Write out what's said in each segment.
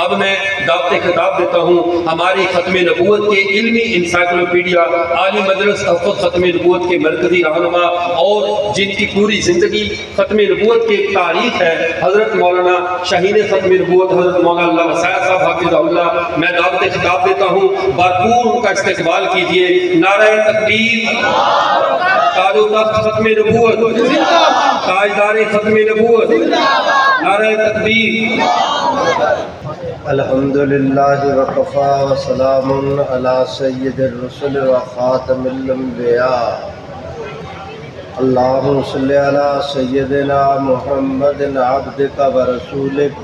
اب میں دعوت خطاب دیتا ہوں ہماری ختم نبوت کے علمی انسائکلوپیڈیا عالی مدرس تحفظ ختم نبوت کے مرکزی رہنما اور جن کی پوری زندگی ختم نبوت کے تاریخ ہے، حضرت مولانا شاہین ختم نبوت حضرت مولانا اللہ وسائع صاحب حافظ اللہ، میں دعوت خطاب دیتا ہوں، بھرپور ان کا استقبال کیجئے۔ نعرہ تکبیر، تاج و تخت ختم نبوت، تاجدار ختم نبوت، نعرہ تکبیر۔ الحمدللہ وکفا وسلام علی سید الرسل وخاتم الانبیاء، اللہم صلی علی سیدنا محمد عبدک ورسولک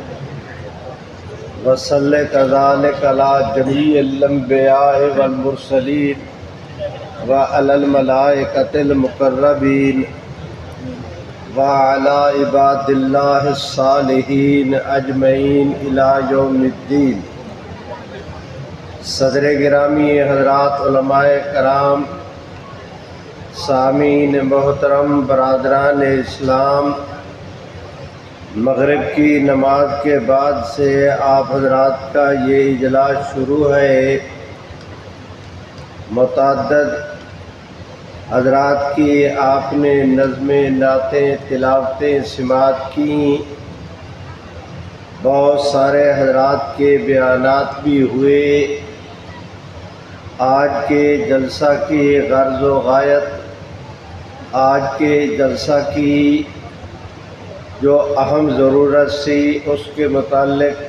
وصلی کذالک علی جمیع الانبیاء والمرسلین وعلی الملائکۃ المقربین وعلی عباد اللہ الصالحین اجمعین الی یوم الدین۔ صدر گرامی حضرات علماء کرام، سامعین محترم، برادران اسلام، مغرب کی نماز کے بعد سے آپ حضرات کا یہ اجلاس شروع ہے۔ متعدد حضرات کی آپ نے نظمیں، نعتیں، تلاوتیں سماعت کی، بہت سارے حضرات کے بیانات بھی ہوئے۔ آج کے جلسہ کی غرض و غایت، آج کے جلسہ کی جو اہم ضرورت سی اس کے متعلق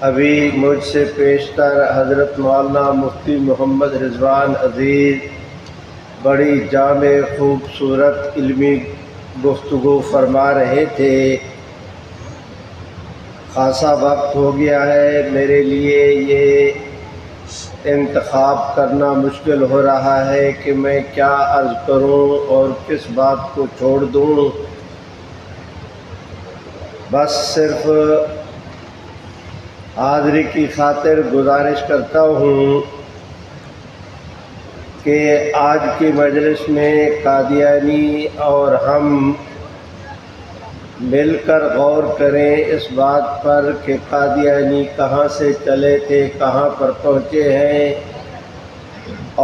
ابھی مجھ سے پیشتر حضرت مولانا مفتی محمد رضوان عزیز بڑی جامع خوبصورت علمی گفتگو فرما رہے تھے۔ خاصا وقت ہو گیا ہے، میرے لیے یہ انتخاب کرنا مشکل ہو رہا ہے کہ میں کیا عرض کروں اور کس بات کو چھوڑ دوں۔ بس صرف حاضری کی خاطر گزارش کرتا ہوں کہ آج کی مجلس میں قادیانی اور ہم مل کر غور کریں اس بات پر کہ قادیانی کہاں سے چلے تھے، کہاں پر پہنچے ہیں،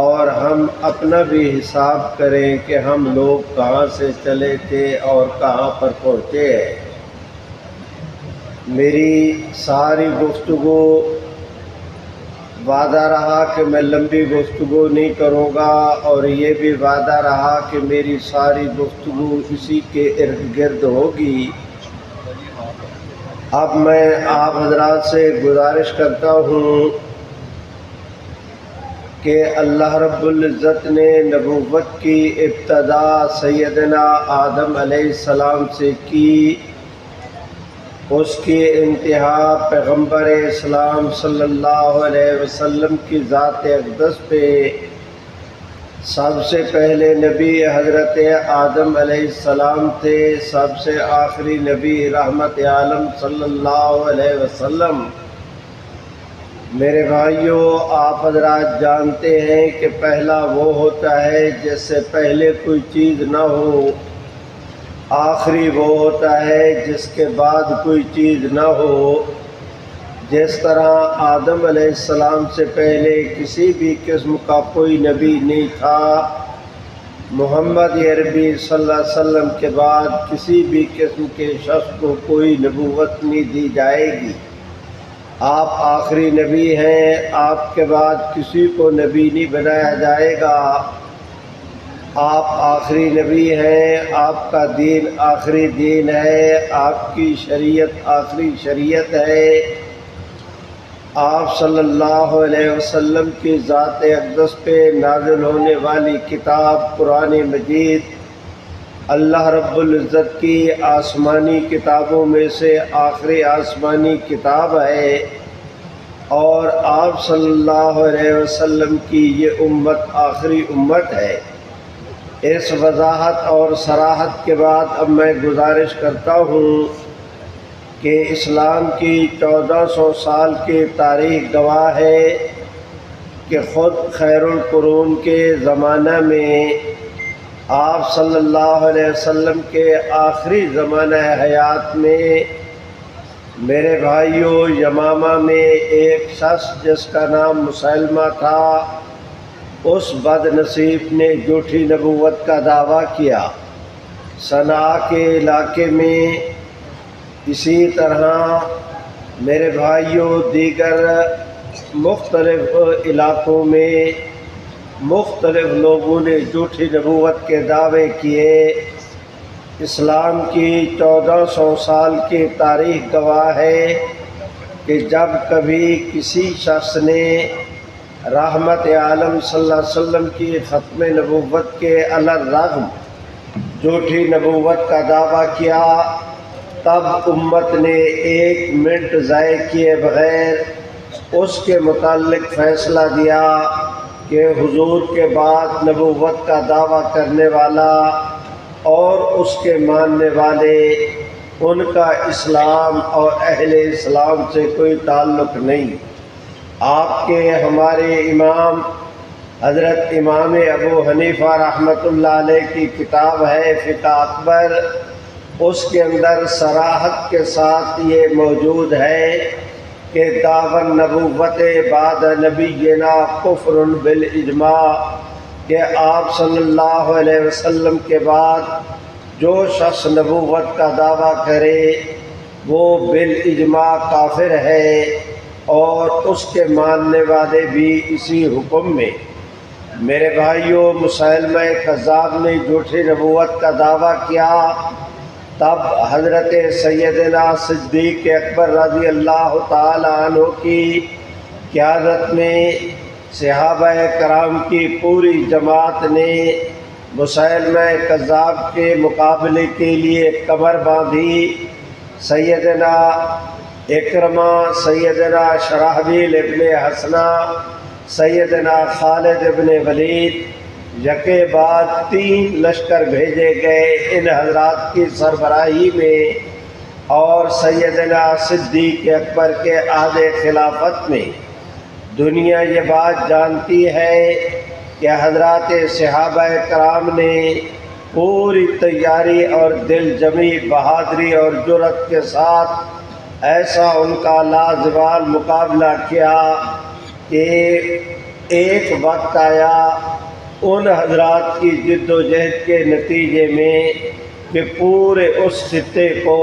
اور ہم اپنا بھی حساب کریں کہ ہم لوگ کہاں سے چلے تھے اور کہاں پر پہنچے ہیں۔ میری ساری گفتگو وعدہ رہا کہ میں لمبی گفتگو نہیں کروں گا، اور یہ بھی وعدہ رہا کہ میری ساری گفتگو اسی کے ارد گرد ہوگی۔ اب میں آپ حضرات سے گزارش کرتا ہوں کہ اللہ رب العزت نے نبوت کی ابتدا سیدنا آدم علیہ السلام سے کی، اس کی انتہا پیغمبر اسلام صلی اللہ علیہ وسلم کی ذات اقدس پہ سب سے پہلے نبی حضرت آدم علیہ السلام تھے، سب سے آخری نبی رحمت عالم صلی اللہ علیہ وسلم۔ میرے بھائیوں، آپ حضرات جانتے ہیں کہ پہلا وہ ہوتا ہے جس سے پہلے کوئی چیز نہ ہو، آخری وہ ہوتا ہے جس کے بعد کوئی چیز نہ ہو۔ جس طرح آدم علیہ السلام سے پہلے کسی بھی قسم کا کوئی نبی نہیں تھا، محمد عربی صلی اللہ علیہ وسلم کے بعد کسی بھی قسم کے شخص کو کوئی نبوت نہیں دی جائے گی۔ آپ آخری نبی ہیں، آپ کے بعد کسی کو نبی نہیں بنایا جائے گا۔ آپ آخری نبی ہیں، آپ کا دین آخری دین ہے، آپ کی شریعت آخری شریعت ہے۔ آپ صلی اللہ علیہ وسلم کی ذات اقدس پہ نازل ہونے والی کتاب قرآن مجید اللہ رب العزت کی آسمانی کتابوں میں سے آخری آسمانی کتاب ہے، اور آپ صلی اللہ علیہ وسلم کی یہ امت آخری امت ہے۔ اس وضاحت اور صراحت کے بعد اب میں گزارش کرتا ہوں کہ اسلام کی 1400 سال کی تاریخ گواہ ہے کہ خود خیر القرون کے زمانہ میں آپ صلی اللہ علیہ وسلم کے آخری زمانہ حیات میں میرے بھائیوں، یمامہ میں ایک شخص جس کا نام مسلمہ تھا، اس بد نصیب نے جھوٹی نبوت کا دعویٰ کیا۔ صنعاء کے علاقے میں اسی طرح میرے بھائیوں دیگر مختلف علاقوں میں مختلف لوگوں نے جھوٹی نبوت کے دعوے کیے۔ اسلام کی 1400 سال کی تاریخ گواہ ہے کہ جب کبھی کسی شخص نے رحمت عالم صلی اللہ علیہ وسلم کی ختم نبوت کے علی الرغم جھوٹی نبوت کا دعویٰ کیا، تب امت نے 1 منٹ ضائع کیے بغیر اس کے متعلق فیصلہ دیا کہ حضور کے بعد نبوت کا دعویٰ کرنے والا اور اس کے ماننے والے، ان کا اسلام اور اہل اسلام سے کوئی تعلق نہیں۔ آپ کے ہمارے امام حضرت امام ابو حنیفہ رحمۃ اللہ علیہ کی کتاب ہے فقہ اکبر، اس کے اندر صراحت کے ساتھ یہ موجود ہے کہ دعوی نبوت بعد نبینا کفر بالاجماع، کہ آپ صلی اللہ علیہ وسلم کے بعد جو شخص نبوت کا دعویٰ کرے وہ بالاجماع کافر ہے، اور اس کے ماننے والے بھی اسی حکم میں۔ میرے بھائیوں، مسلمہ کذاب نے جھوٹی نبوت کا دعویٰ کیا، تب حضرت سیدنا صدیق اکبر رضی اللہ تعالی عنہ کی قیادت میں صحابہ کرام کی پوری جماعت نے مسلمہ کذاب کے مقابلے کے لیے کمر باندھی۔ سیدنا اکرمہ، سیدنا شرحبیل ابن حسنہ، سیدنا خالد ابن ولید، یکے بعد 3 لشکر بھیجے گئے ان حضرات کی سربراہی میں، اور سیدنا صدیق اکبر کے عہد خلافت میں۔ دنیا یہ بات جانتی ہے کہ حضرات صحابہ کرام نے پوری تیاری اور دل جمی بہادری اور جرأت کے ساتھ ایسا ان کا لازوال مقابلہ کیا کہ ایک وقت آیا ان حضرات کی جد و جہد کے نتیجے میں کہ پورے اس خطے کو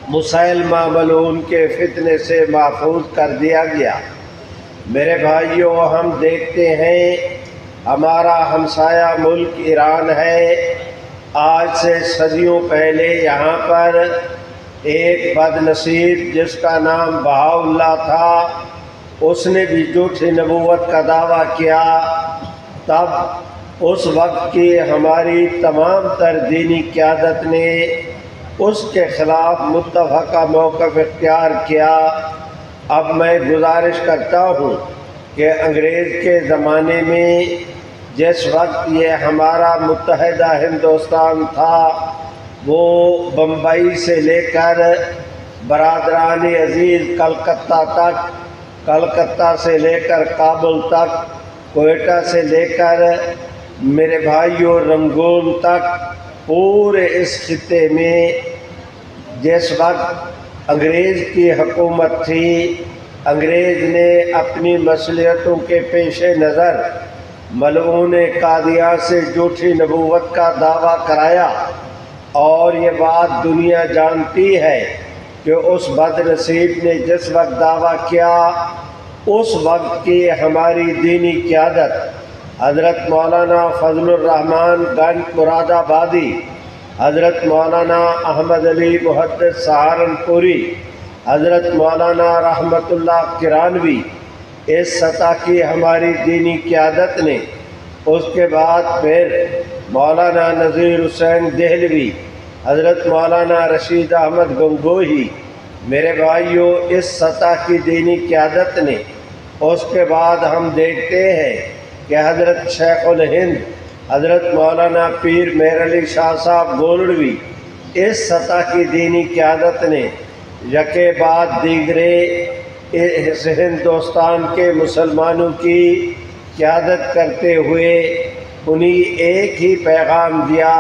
مسیلمہ ملعون کے فتنے سے محفوظ کر دیا گیا۔ میرے بھائیوں، ہم دیکھتے ہیں ہمارا ہمسایہ ملک ایران ہے، آج سے صدیوں پہلے یہاں پر ایک بد نصیب جس کا نام بہاءاللہ تھا، اس نے بھی جھوٹی نبوت کا دعویٰ کیا۔ تب اس وقت کی ہماری تمام تر دینی قیادت نے اس کے خلاف متفقہ موقف اختیار کیا۔ اب میں گزارش کرتا ہوں کہ انگریز کے زمانے میں جس وقت یہ ہمارا متحدہ ہندوستان تھا، وہ بمبئی سے لے کر برادران عزیز کلکتہ تک، کلکتہ سے لے کر کابل تک، کوئٹہ سے لے کر میرے بھائیوں رنگون تک، پورے اس خطے میں جس وقت انگریز کی حکومت تھی، انگریز نے اپنی مصلحتوں کے پیش نظر ملعون قادیان سے جھوٹی نبوت کا دعویٰ کرایا، اور یہ بات دنیا جانتی ہے کہ اس بد نصیب نے جس وقت دعویٰ کیا، اس وقت کی ہماری دینی قیادت حضرت مولانا فضل الرحمن گنج مراد آبادی، حضرت مولانا احمد علی محدث سہارنپوری، حضرت مولانا رحمت اللہ کرانوی، اس سطح کی ہماری دینی قیادت نے، اس کے بعد پھر مولانا نذیر حسین دہلوی، حضرت مولانا رشید احمد گنگوہی، میرے بھائیوں اس سطح کی دینی قیادت نے، اس کے بعد ہم دیکھتے ہیں کہ حضرت شیخ الہند حضرت مولانا پیر مہر علی شاہ صاحب گولڑوی، اس سطح کی دینی قیادت نے یکے بعد دیگرے اس ہندوستان کے مسلمانوں کی قیادت کرتے ہوئے انہیں ایک ہی پیغام دیا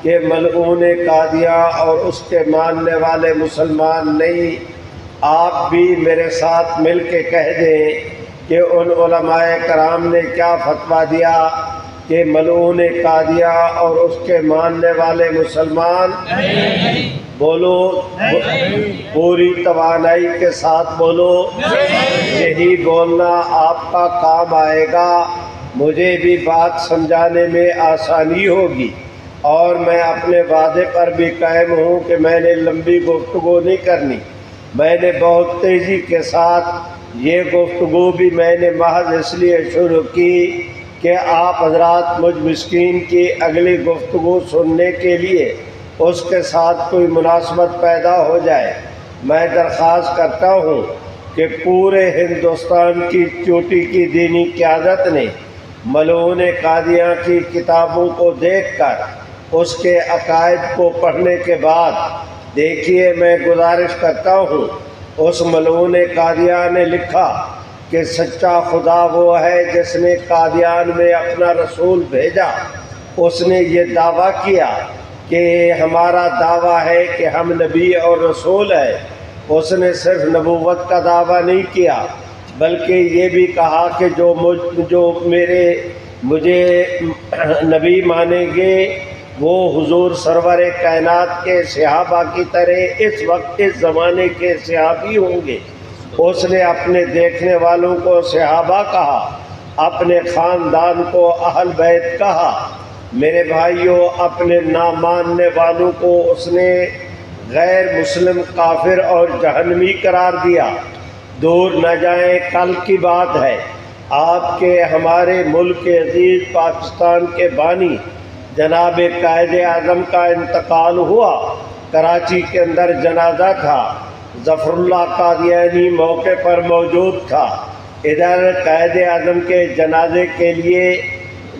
کہ ملعون قادیاں اور اس کے ماننے والے مسلمان نہیں، آپ بھی میرے ساتھ مل کے کہہ دیں کہ ان علماء کرام نے کیا فتویٰ دیا کہ ملعون قادیاں اور اس کے ماننے والے مسلمان بولو، پوری توانائی کے ساتھ بولو، یہی بولنا آپ کا کام آئے گا، مجھے بھی بات سمجھانے میں آسانی ہوگی، اور میں اپنے وعدے پر بھی قائم ہوں کہ میں نے لمبی گفتگو نہیں کرنی، میں نے بہت تیزی کے ساتھ یہ گفتگو بھی میں نے محض اس لیے شروع کی کہ آپ حضرات مجھ مسکین کی اگلی گفتگو سننے کے لیے اس کے ساتھ کوئی مناسبت پیدا ہو جائے۔ میں درخواست کرتا ہوں کہ پورے ہندوستان کی چوٹی کی دینی قیادت نے ملعون قادیاں کی کتابوں کو دیکھ کر اس کے عقائد کو پڑھنے کے بعد، دیکھیے میں گزارش کرتا ہوں، اس ملعون قادیاں نے لکھا کہ سچا خدا وہ ہے جس نے قادیان میں اپنا رسول بھیجا۔ اس نے یہ دعویٰ کیا کہ ہمارا دعویٰ ہے کہ ہم نبی اور رسول ہیں۔ اس نے صرف نبوت کا دعویٰ نہیں کیا بلکہ یہ بھی کہا کہ جو مجھے نبی مانیں گے وہ حضور سرور کائنات کے صحابہ کی طرح اس وقت اس زمانے کے صحابی ہوں گے۔ اس نے اپنے دیکھنے والوں کو صحابہ کہا، اپنے خاندان کو اہل بیت کہا۔ میرے بھائیوں، اپنے نہ ماننے والوں کو اس نے غیر مسلم، کافر اور جہنمی قرار دیا۔ دور نہ جائیں، کل کی بات ہے، آپ کے ہمارے ملک عزیز پاکستان کے بانی جناب قائد اعظم کا انتقال ہوا۔ کراچی کے اندر جنازہ تھا، ظفر اللہ قادیانی موقع پر موجود تھا۔ ادھر قائد اعظم کے جنازے کے لیے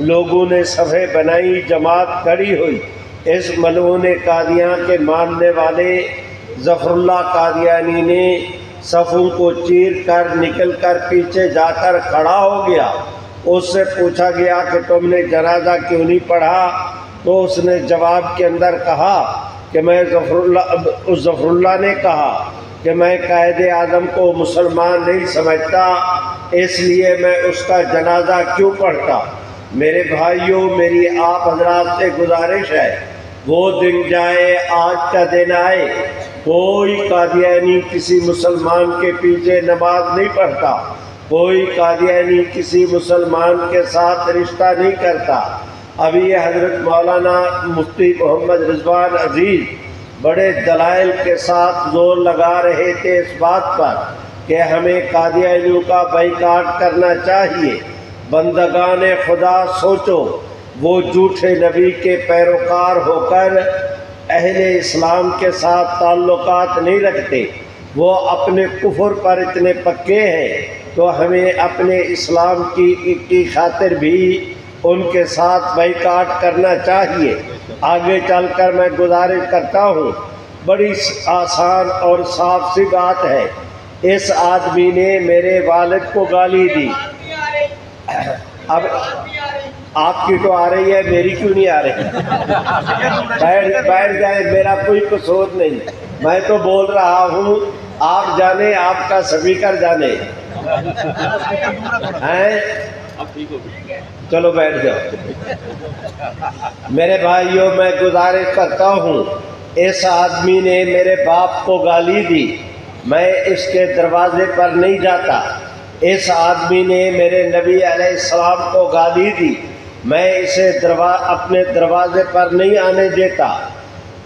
لوگوں نے صفیں بنائی، جماعت کھڑی ہوئی۔ اس ملعون قادیاں کے ماننے والے ظفر اللہ قادیانی نے صفوں کو چیر کر نکل کر پیچھے جا کر کھڑا ہو گیا۔ اس سے پوچھا گیا کہ تم نے جنازہ کیوں نہیں پڑھا؟ تو اس نے جواب کے اندر کہا کہ ظفر اللہ نے کہا کہ میں قائد اعظم کو مسلمان نہیں سمجھتا، اس لیے میں اس کا جنازہ کیوں پڑھتا۔ میرے بھائیوں، میری آپ حضرات سے گزارش ہے، وہ دن جائے، آج کا دن آئے، کوئی قادیانی کسی مسلمان کے پیچھے نماز نہیں پڑھتا، کوئی قادیانی کسی مسلمان کے ساتھ رشتہ نہیں کرتا۔ ابھی حضرت مولانا مفتی محمد رضوان عزیز بڑے دلائل کے ساتھ زور لگا رہے تھے اس بات پر کہ ہمیں قادیانیوں کا بائیکاٹ کرنا چاہیے۔ بندگان خدا سوچو، وہ جھوٹے نبی کے پیروکار ہو کر اہل اسلام کے ساتھ تعلقات نہیں رکھتے، وہ اپنے کفر پر اتنے پکے ہیں، تو ہمیں اپنے اسلام کی خاطر بھی ان کے ساتھ بائیکاٹ کرنا چاہیے۔ آگے چل کر میں گزارش کرتا ہوں، بڑی آسان اور صاف سی بات ہے۔ اس آدمی نے میرے والد کو گالی دی۔ اب آپ کی تو آ رہی ہے، میری کیوں نہیں آ رہی؟ بیٹھ جائیں، میرا کوئی قصور نہیں، میں تو بول رہا ہوں، آپ جانے، آپ کا سپیکر جانے ہیں۔ چلو بیٹھ جاؤ۔ میرے بھائیوں، میں گزارش کرتا ہوں، اس آدمی نے میرے باپ کو گالی دی، میں اس کے دروازے پر نہیں جاتا۔ اس آدمی نے میرے نبی علیہ السلام کو گالی دی، میں اسے اپنے دروازے پر نہیں آنے دیتا۔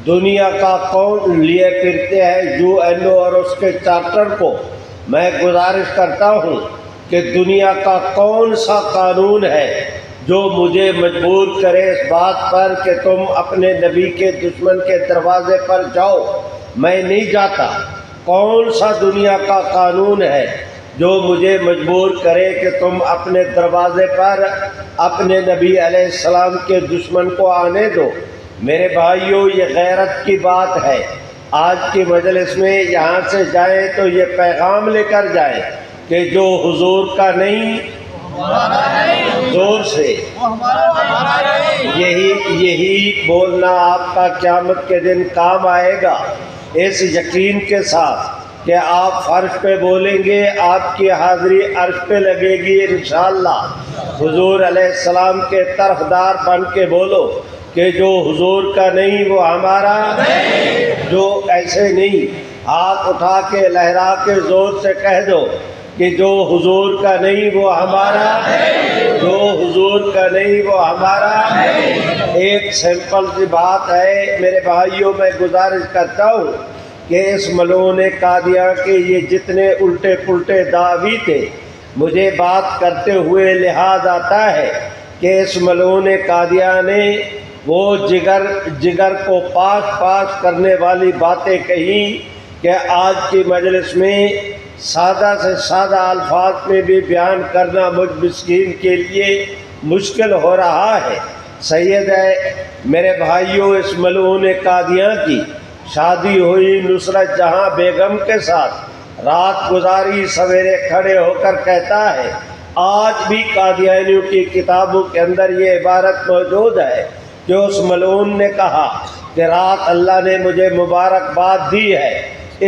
دنیا کا کون لیے پھرتے ہیں UN اور اس کے چارٹر کو؟ میں گزارش کرتا ہوں کہ دنیا کا کون سا قانون ہے جو مجھے مجبور کرے اس بات پر کہ تم اپنے نبی کے دشمن کے دروازے پر جاؤ؟ میں نہیں جاتا۔ کون سا دنیا کا قانون ہے جو مجھے مجبور کرے کہ تم اپنے دروازے پر اپنے نبی علیہ السلام کے دشمن کو آنے دو؟ میرے بھائیوں، یہ غیرت کی بات ہے۔ آج کی مجلس میں یہاں سے جائیں تو یہ پیغام لے کر جائیں کہ جو حضور کا نہیں زور سے یہی بولنا آپ کا قیامت کے دن کام آئے گا، اس یقین کے ساتھ کہ آپ فرش پہ بولیں گے، آپ کی حاضری عرش پہ لگے گی انشاءاللہ۔ حضور علیہ السلام کے طرفدار بن کے بولو کہ جو حضور کا نہیں وہ ہمارا نہیں، جو ایسے نہیں، ہاتھ اٹھا کے لہرا کے زور سے کہہ دو کہ جو حضور کا نہیں وہ ہمارا نہیں، جو حضور کا نہیں وہ ہمارا نہیں۔ ایک سمپل سی بات ہے میرے بھائیوں، میں گزارش کرتا ہوں کہ اس ملعون قادیاں کے یہ جتنے الٹے پلٹے دعوی تھے، مجھے بات کرتے ہوئے لحاظ آتا ہے کہ اس ملعون قادیاں نے وہ جگر کو پاش کرنے والی باتیں کہیں کہ آج کی مجلس میں سادہ سے سادہ الفاظ میں بھی بیان کرنا مجھ مسکین کے لیے مشکل ہو رہا ہے۔ سید ہے میرے بھائیوں، اس ملعون قادیاں کی شادی ہوئی نصرت جہاں بیگم کے ساتھ، رات گزاری، سویرے کھڑے ہو کر کہتا ہے، آج بھی قادیانیوں کی کتابوں کے اندر یہ عبارت موجود ہے کہ اس ملعون نے کہا کہ رات اللہ نے مجھے مبارکباد دی ہے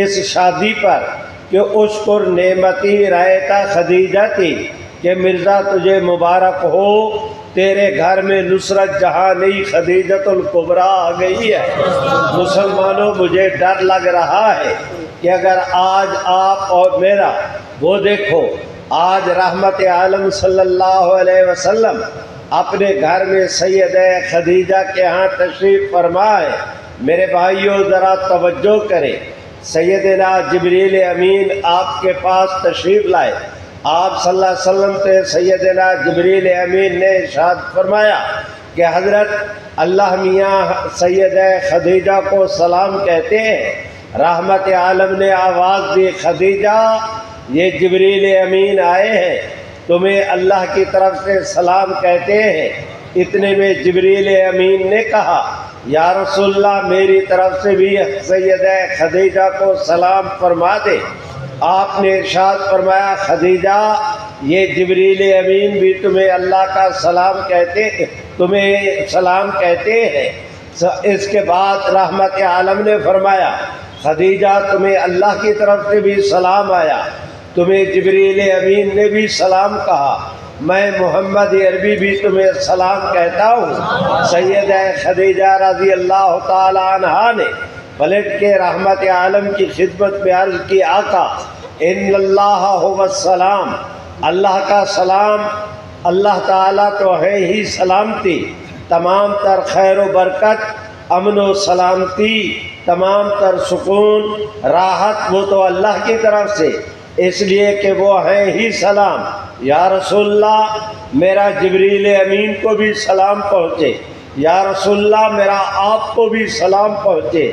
اس شادی پر کہ اشکر نعمتی رایتا خدیجہ تھی، کہ مرزا تجھے مبارک ہو، تیرے گھر میں نصرت جہاں نہیں خدیجۃ الکبریٰ آ گئی ہے۔ مسلمانوں، مجھے ڈر لگ رہا ہے کہ اگر آج آپ اور میرا، وہ دیکھو آج رحمت عالم صلی اللہ علیہ وسلم اپنے گھر میں سیدہ خدیجہ کے ہاں تشریف فرما ہے۔ میرے بھائیوں ذرا توجہ کریں، سیدنا جبریل امین آپ کے پاس تشریف لائے، آپ صلی اللہ علیہ وسلم سے سیدنا جبریل امین نے ارشاد فرمایا کہ حضرت اللہ میاں سیدہ خدیجہ کو سلام کہتے ہیں۔ رحمت عالم نے آواز دی، خدیجہ یہ جبریل امین آئے ہیں، تمہیں اللہ کی طرف سے سلام کہتے ہیں۔ اتنے میں جبریل امین نے کہا، یا رسول اللہ میری طرف سے بھی سیدہ خدیجہ کو سلام فرما دے۔ آپ نے ارشاد فرمایا، خدیجہ یہ جبریل امین بھی تمہیں اللہ کا سلام کہتے ہیں، تمہیں سلام کہتے ہیں۔ اس کے بعد رحمت عالم نے فرمایا، خدیجہ تمہیں اللہ کی طرف سے بھی سلام آیا، تمہیں جبریل امین نے بھی سلام کہا، میں محمد عربی بھی تمہیں سلام کہتا ہوں۔ سیدہ خدیجہ رضی اللہ تعالی عنہا نے پلٹ کے رحمت عالم کی خدمت میں عرض کی، آقا ان اللہ هو السلام، اللہ کا سلام، اللہ تعالیٰ تو ہے ہی سلامتی، تمام تر خیر و برکت، امن و سلامتی، تمام تر سکون، راحت وہ تو اللہ کی طرف سے، اس لیے کہ وہ ہیں ہی سلام۔ یا رسول اللہ میرا جبریل امین کو بھی سلام پہنچے، یا رسول اللہ میرا آپ کو بھی سلام پہنچے،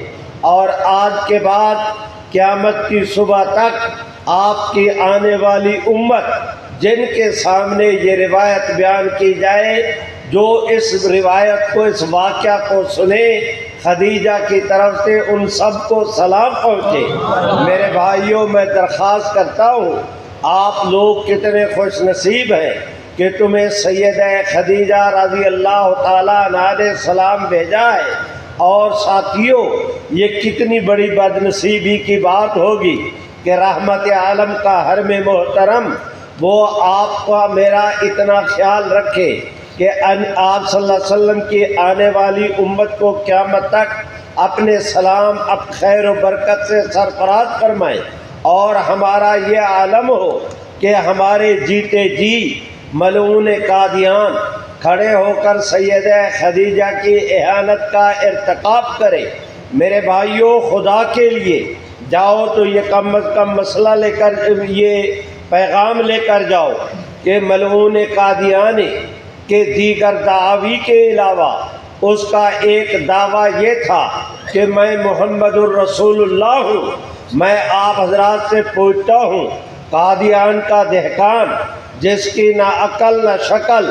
اور آج کے بعد قیامت کی صبح تک آپ کی آنے والی امت جن کے سامنے یہ روایت بیان کی جائے، جو اس روایت کو، اس واقعہ کو سنے خدیجہ کی طرف سے، ان سب کو سلام پہنچے۔ میرے بھائیوں میں درخواست کرتا ہوں، آپ لوگ کتنے خوش نصیب ہیں کہ تمہیں سیدہ خدیجہ رضی اللہ تعالیٰ عنہا نے سلام بھیجا ہے، اور ساتھیوں یہ کتنی بڑی بد نصیبی کی بات ہوگی کہ رحمت عالم کا حرم محترم وہ آپ کا میرا اتنا خیال رکھے کہ آپ صلی اللہ علیہ وسلم کی آنے والی امت کو قیامت تک اپنے سلام اب خیر و برکت سے سرفراز فرمائے، اور ہمارا یہ عالم ہو کہ ہمارے جیتے جی ملعون قادیان کھڑے ہو کر سیدہ خدیجہ کی اہانت کا ارتکاب کرے۔ میرے بھائیوں خدا کے لیے جاؤ تو یہ کم از کم مسئلہ لے کر، یہ پیغام لے کر جاؤ کہ ملعون قادیانی کے دیگر دعاوی کے علاوہ اس کا ایک دعویٰ یہ تھا کہ میں محمد الرسول اللہ ہوں۔ میں آپ حضرات سے پوچھتا ہوں، قادیان کا دہقان جس کی نہ عقل نہ شکل،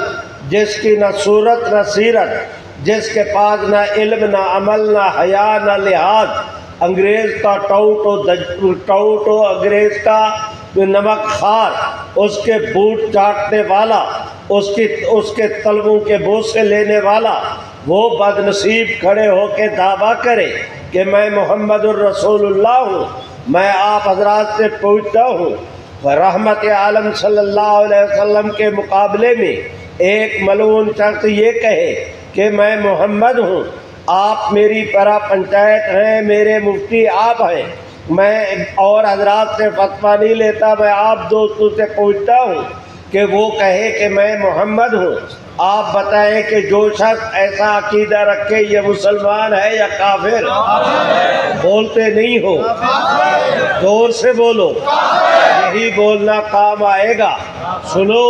جس کی نہ صورت نہ سیرت، جس کے پاس نہ علم نہ عمل نہ حیا نہ لحاظ، انگریز کا ٹوٹ و انگریز کا نمک خار، اس کے بوٹ چاٹنے والا، اس کے طلبوں کے بوسے لینے والا وہ بد نصیب کھڑے ہو کے دعویٰ کرے کہ میں محمد الرسول اللہ ہوں، میں آپ حضرات سے پوچھتا ہوں، رحمت عالم صلی اللہ علیہ وسلم کے مقابلے میں ایک ملعون شخص یہ کہے کہ میں محمد ہوں، آپ میری پرا پنچایت ہیں، میرے مفتی آپ ہیں، میں اور حضرات سے فتویٰ نہیں لیتا، میں آپ دوستوں سے پوچھتا ہوں کہ وہ کہے کہ میں محمد ہوں، آپ بتائیں کہ جو شخص ایسا عقیدہ رکھے یہ مسلمان ہے یا کافر؟ بولتے نہیں ہو، زور سے بولو، یہی بولنا کام آئے گا۔ سنو،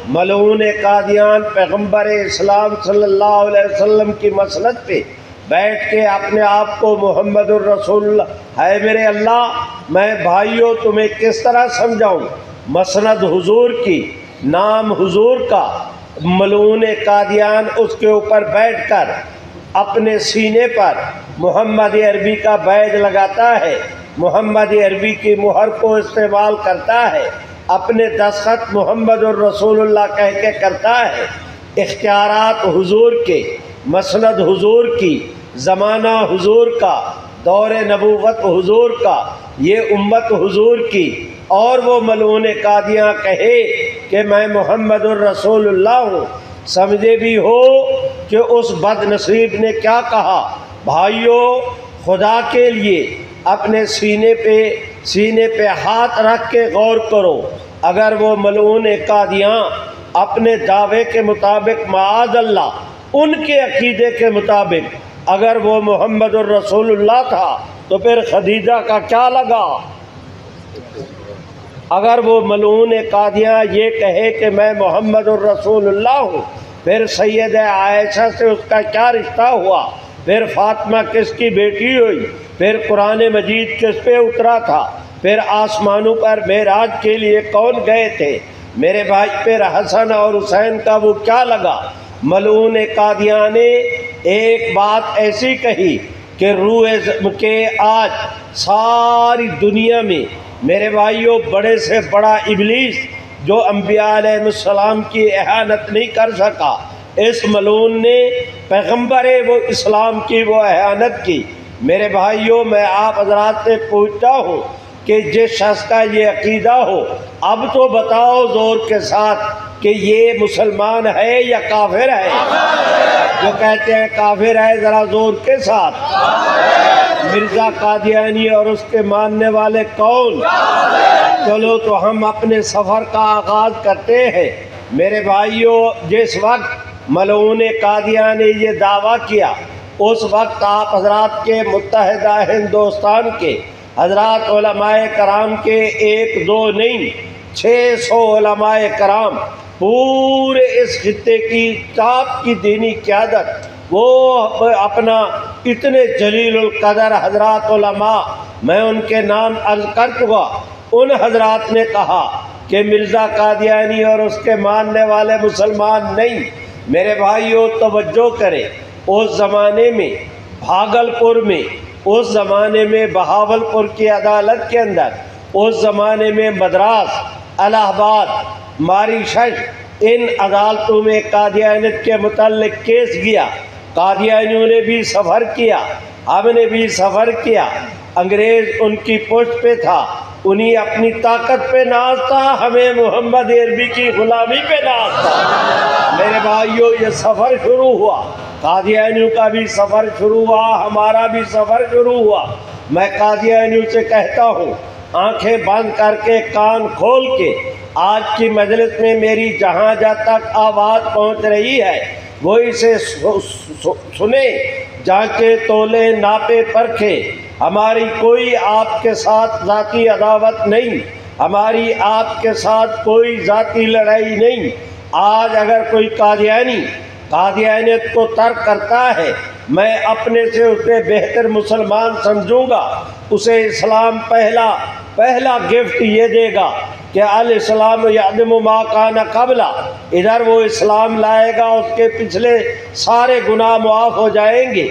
ملعون قادیان پیغمبر اسلام صلی اللہ علیہ وسلم کی مسند پہ بیٹھ کے اپنے آپ کو محمد الرسول اللہ ہے میرے اللہ، میں بھائیوں تمہیں کس طرح سمجھاؤں؟ مسند حضور کی، نام حضور کا، ملعون قادیان اس کے اوپر بیٹھ کر اپنے سینے پر محمد عربی کا بیج لگاتا ہے، محمد عربی کی مہر کو استعمال کرتا ہے، اپنے دستخط محمد الرسول اللہ کہہ کے کرتا ہے۔ اختیارات حضور کے، مسند حضور کی، زمانہ حضور کا، دور نبوت حضور کا، یہ امت حضور کی، اور وہ ملعون قادیاں کہے کہ میں محمد الرسول اللہ ہوں۔ سمجھے بھی ہو کہ اس بد نصیب نے کیا کہا؟ بھائیوں، خدا کے لیے اپنے سینے پہ ہاتھ رکھ کے غور کرو، اگر وہ ملعون قادیاں اپنے دعوے کے مطابق معاذ اللہ ان کے عقیدے کے مطابق اگر وہ محمد الرسول اللہ تھا تو پھر خدیجہ کا کیا لگا؟ اگر وہ ملعون قادیاں یہ کہے کہ میں محمد الرسول اللہ ہوں، پھر سیدہ عائشہ سے اس کا کیا رشتہ ہوا؟ پھر فاطمہ کس کی بیٹی ہوئی؟ پھر قرآن مجید کس پہ اترا تھا؟ پھر آسمانوں پر معراج کے لیے کون گئے تھے؟ میرے بھائی پھر حسن اور حسین کا وہ کیا لگا؟ ملعون قادیاں نے ایک بات ایسی کہی کہ روح کے آج ساری دنیا میں میرے بھائیوں بڑے سے بڑا ابلیس جو انبیاء علیہ السلام کی اہانت نہیں کر سکا، اس ملعون نے پیغمبر وہ اسلام کی وہ اہانت کی۔ میرے بھائیوں، میں آپ حضرات سے پوچھتا ہوں کہ جس شخص کا یہ عقیدہ ہو، اب تو بتاؤ زور کے ساتھ کہ یہ مسلمان ہے یا کافر ہے؟ جو کہتے ہیں کافر ہے ذرا زور کے ساتھ۔ مرزا قادیانی اور اس کے ماننے والے کون؟ چلو تو ہم اپنے سفر کا آغاز کرتے ہیں۔ میرے بھائیوں، جس وقت ملعون قادیان نے یہ دعویٰ کیا، اس وقت آپ حضرات کے متحدہ ہندوستان کے حضرات علماء کرام کے ایک دو نہیں 600 علماء کرام، پورے اس خطے کی ٹاپ کی دینی قیادت، وہ اپنا اتنے جلیل القدر حضرات علماء، میں ان کے نام عرض کر چکا، ان حضرات نے کہا کہ مرزا قادیانی اور اس کے ماننے والے مسلمان نہیں۔ میرے بھائیوں، توجہ کریں، اس زمانے میں بھاگلپور میں، اس زمانے میں بہاولپور کی عدالت کے اندر، اس زمانے میں مدراس، الہ آباد، ماریشس، ان عدالتوں میں قادیانیت کے متعلق کیس گیا۔ قادیانیوں نے بھی سفر کیا، ہم نے بھی سفر کیا، انگریز ان کی پشت پہ تھا، انہیں اپنی طاقت پہ ناز تھا، ہمیں محمد عربی کی غلامی پہ ناز تھا۔ میرے بھائیوں، یہ سفر شروع ہوا، قادیانیوں کا بھی سفر شروع ہوا، ہمارا بھی سفر شروع ہوا۔ میں قادیانیوں سے کہتا ہوں، آنکھیں بند کر کے، کان کھول کے، آج کی مجلس میں میری جہاں تک آواز پہنچ رہی ہے وہ اسے سنیں، جانچے، تولے، ناپے، پرکھے۔ ہماری کوئی آپ کے ساتھ ذاتی عداوت نہیں، ہماری آپ کے ساتھ کوئی ذاتی لڑائی نہیں۔ آج اگر کوئی قادیانیت کو ترک کرتا ہے، میں اپنے سے اسے بہتر مسلمان سمجھوں گا، اسے اسلام پہلا گفٹ یہ دے گا کہ الاسلام یعدم ما کان قبلہ، ادھر وہ اسلام لائے گا، اس کے پچھلے سارے گناہ معاف ہو جائیں گے۔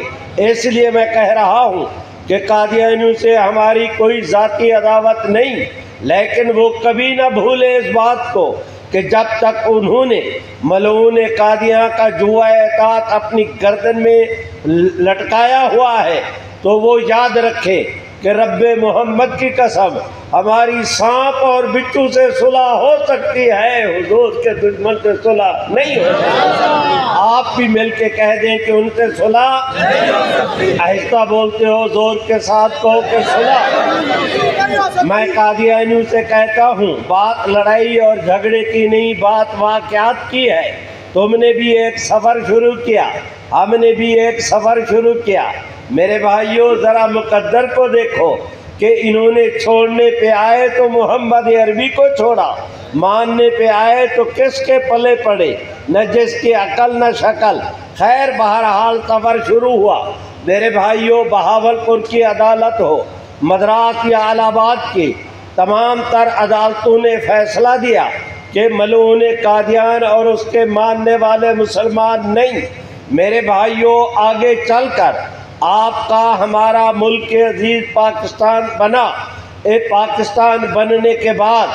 اس لیے میں کہہ رہا ہوں کہ قادیانیوں سے ہماری کوئی ذاتی عداوت نہیں، لیکن وہ کبھی نہ بھولے اس بات کو کہ جب تک انہوں نے ملعون قادیاں کا جوہ اطاعت اپنی گردن میں لٹکایا ہوا ہے تو وہ یاد رکھے کہ رب محمد کی قسم ہماری سانپ اور بچھو سے صلح ہو سکتی ہے، حضور کے دشمن سے صلح نہیں ہو سکتی۔ آپ بھی مل کے کہہ دیں کہ ان سے صلح نہیں ہو سکتی۔ آہستہ بولتے ہو، زور کے ساتھ کہو کہ صلح۔ میں قادیانیوں سے کہتا ہوں، بات لڑائی اور جھگڑے کی نہیں، بات واقعات کی ہے۔ تم نے بھی ایک سفر شروع کیا، ہم نے بھی ایک سفر شروع کیا۔ میرے بھائیوں، ذرا مقدر کو دیکھو کہ انہوں نے چھوڑنے پہ آئے تو محمد عربی کو چھوڑا، ماننے پہ آئے تو کس کے پلے پڑے؟ نہ جس کی عقل نہ شکل۔ خیر، بہرحال سفر شروع ہوا۔ میرے بھائیوں، بہاولپور کی عدالت ہو، مدراس یا الہ آباد کی تمام تر عدالتوں نے فیصلہ دیا کہ ملعون قادیان اور اس کے ماننے والے مسلمان نہیں۔ میرے بھائیوں، آگے چل کر آپ کا ہمارا ملک عزیز پاکستان بنا۔ پاکستان بننے کے بعد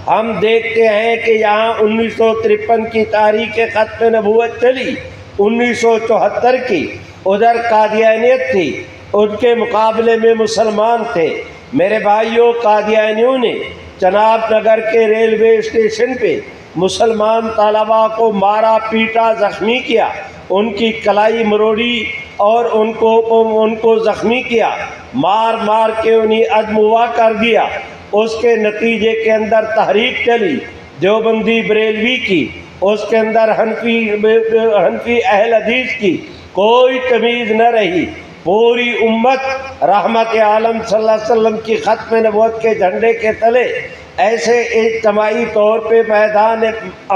ہم دیکھتے ہیں کہ یہاں 1953 کی تاریخ ختم نبوت چلی، 1974 کی ادھر قادیانیت تھی، ان کے مقابلے میں مسلمان تھے۔ میرے بھائیوں، قادیانیوں نے چناب نگر کے ریلوے اسٹیشن پہ مسلمان طلباء کو مارا پیٹا، زخمی کیا، ان کی کلائی مروڑی اور ان کو زخمی کیا، مار مار کے انہیں ادموا کر دیا۔ اس کے نتیجے کے اندر تحریک چلی دیوبندی بریلوی کی، اس کے اندر حنفی اہل حدیث کی کوئی تمیز نہ رہی۔ پوری امت رحمت عالم صلی اللہ علیہ وسلم کی ختم نبوت کے جھنڈے کے تلے ایسے اجتماعی طور پہ میدان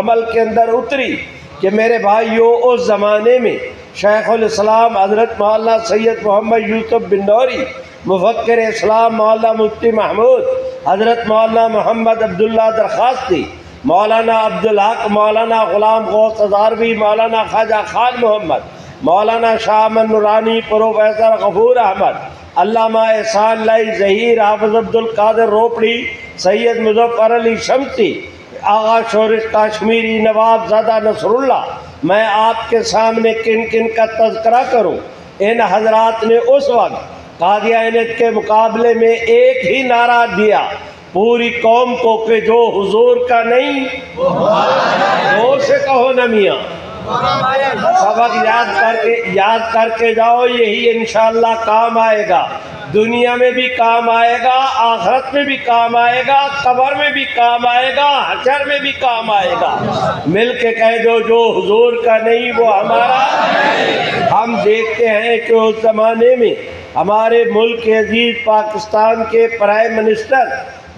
عمل کے اندر اتری کہ میرے بھائیوں، اس زمانے میں شیخ الاسلام حضرت مولانا سید محمد یوسف بن نوری، مفکر اسلام مولانا مفتی محمود، حضرت مولانا محمد عبداللہ درخواستی، مولانا عبدالحق، مولانا غلام غوث ہزاروی، مولانا خواجہ خان محمد، مولانا شاہ امن نورانی، پروفیسر غفور احمد، علامہ احسان لائی ظہیر، حافظ عبدالقادر روپڑی، سید مظفر علی شمسی، آغا شورش کاشمیری، نواب زادہ نصر اللہ۔ میں آپ کے سامنے کن کن کا تذکرہ کروں؟ ان حضرات نے اس وقت قادیانیت کے مقابلے میں ایک ہی نعرہ دیا پوری قوم کو کہ جو حضور کا نہیں، زور سے کہو نا میاں، سبق یاد کر کے جاؤ، یہی انشاءاللہ کام آئے گا، دنیا میں بھی کام آئے گا، آخرت میں بھی کام آئے گا، قبر میں بھی کام آئے گا، حشر میں بھی کام آئے گا۔ مل کے کہہ دو، جو حضور کا نہیں وہ ہمارا۔ ہم دیکھتے ہیں کہ اس زمانے میں ہمارے ملک عزیز پاکستان کے پرائم منسٹر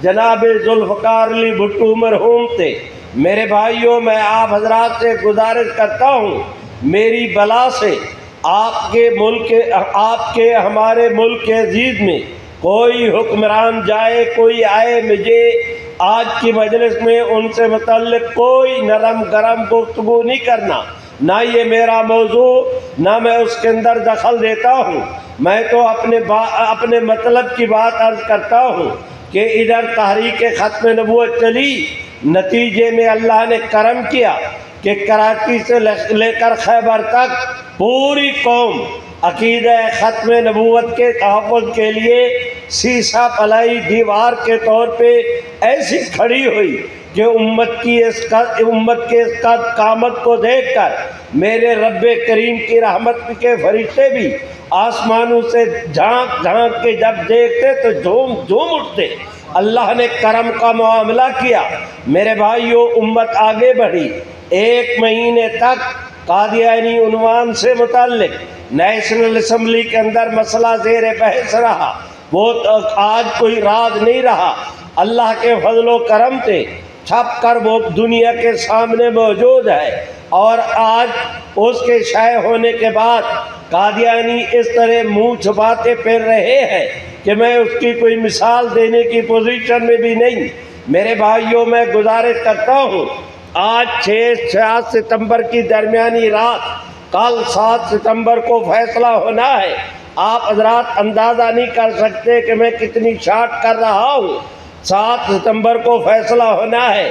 جناب ذوالفقار علی بھٹو مرحوم تھے۔ میرے بھائیوں، میں آپ حضرات سے گزارش کرتا ہوں، میری بلا سے آپ کے ہمارے ملک عزیز میں کوئی حکمران جائے، کوئی آئے، مجھے آج کی مجلس میں ان سے متعلق کوئی نرم گرم گفتگو نہیں کرنا، نہ یہ میرا موضوع، نہ میں اس کے اندر دخل دیتا ہوں۔ میں تو اپنے مطلب کی بات عرض کرتا ہوں کہ ادھر تحریک ختم نبوت چلی، نتیجے میں اللہ نے کرم کیا کہ کراچی سے لے کر خیبر تک پوری قوم عقیدہ ختم نبوت کے تحفظ کے لیے سیسا پلائی دیوار کے طور پہ ایسی کھڑی ہوئی کہ امت کے اس قامت کو دیکھ کر میرے رب کریم کی رحمت کے فرشتے بھی آسمانوں سے جھانک جھانک کے جب دیکھتے تو جھوم جھوم اٹھتے۔ اللہ نے کرم کا معاملہ کیا۔ میرے بھائیوں، امت آگے بڑھی، 1 مہینے تک قادیانی عنوان سے متعلق نیشنل اسمبلی کے اندر مسئلہ زیر بحث رہا، وہ آج کوئی راز نہیں رہا۔ اللہ کے فضل و کرم سے چھپ کر وہ دنیا کے سامنے موجود ہے، اور آج اس کے شائع ہونے کے بعد قادیانی اس طرح منہ چھپاتے پھر رہے ہیں کہ میں اس کی کوئی مثال دینے کی پوزیشن میں بھی نہیں۔ میرے بھائیوں، میں گزارش کرتا ہوں، آج 6-7 ستمبر کی درمیانی رات، کل 7 ستمبر کو فیصلہ ہونا ہے۔ آپ حضرات اندازہ نہیں کر سکتے کہ میں کتنی شارٹ کر رہا ہوں۔ 7 ستمبر کو فیصلہ ہونا ہے۔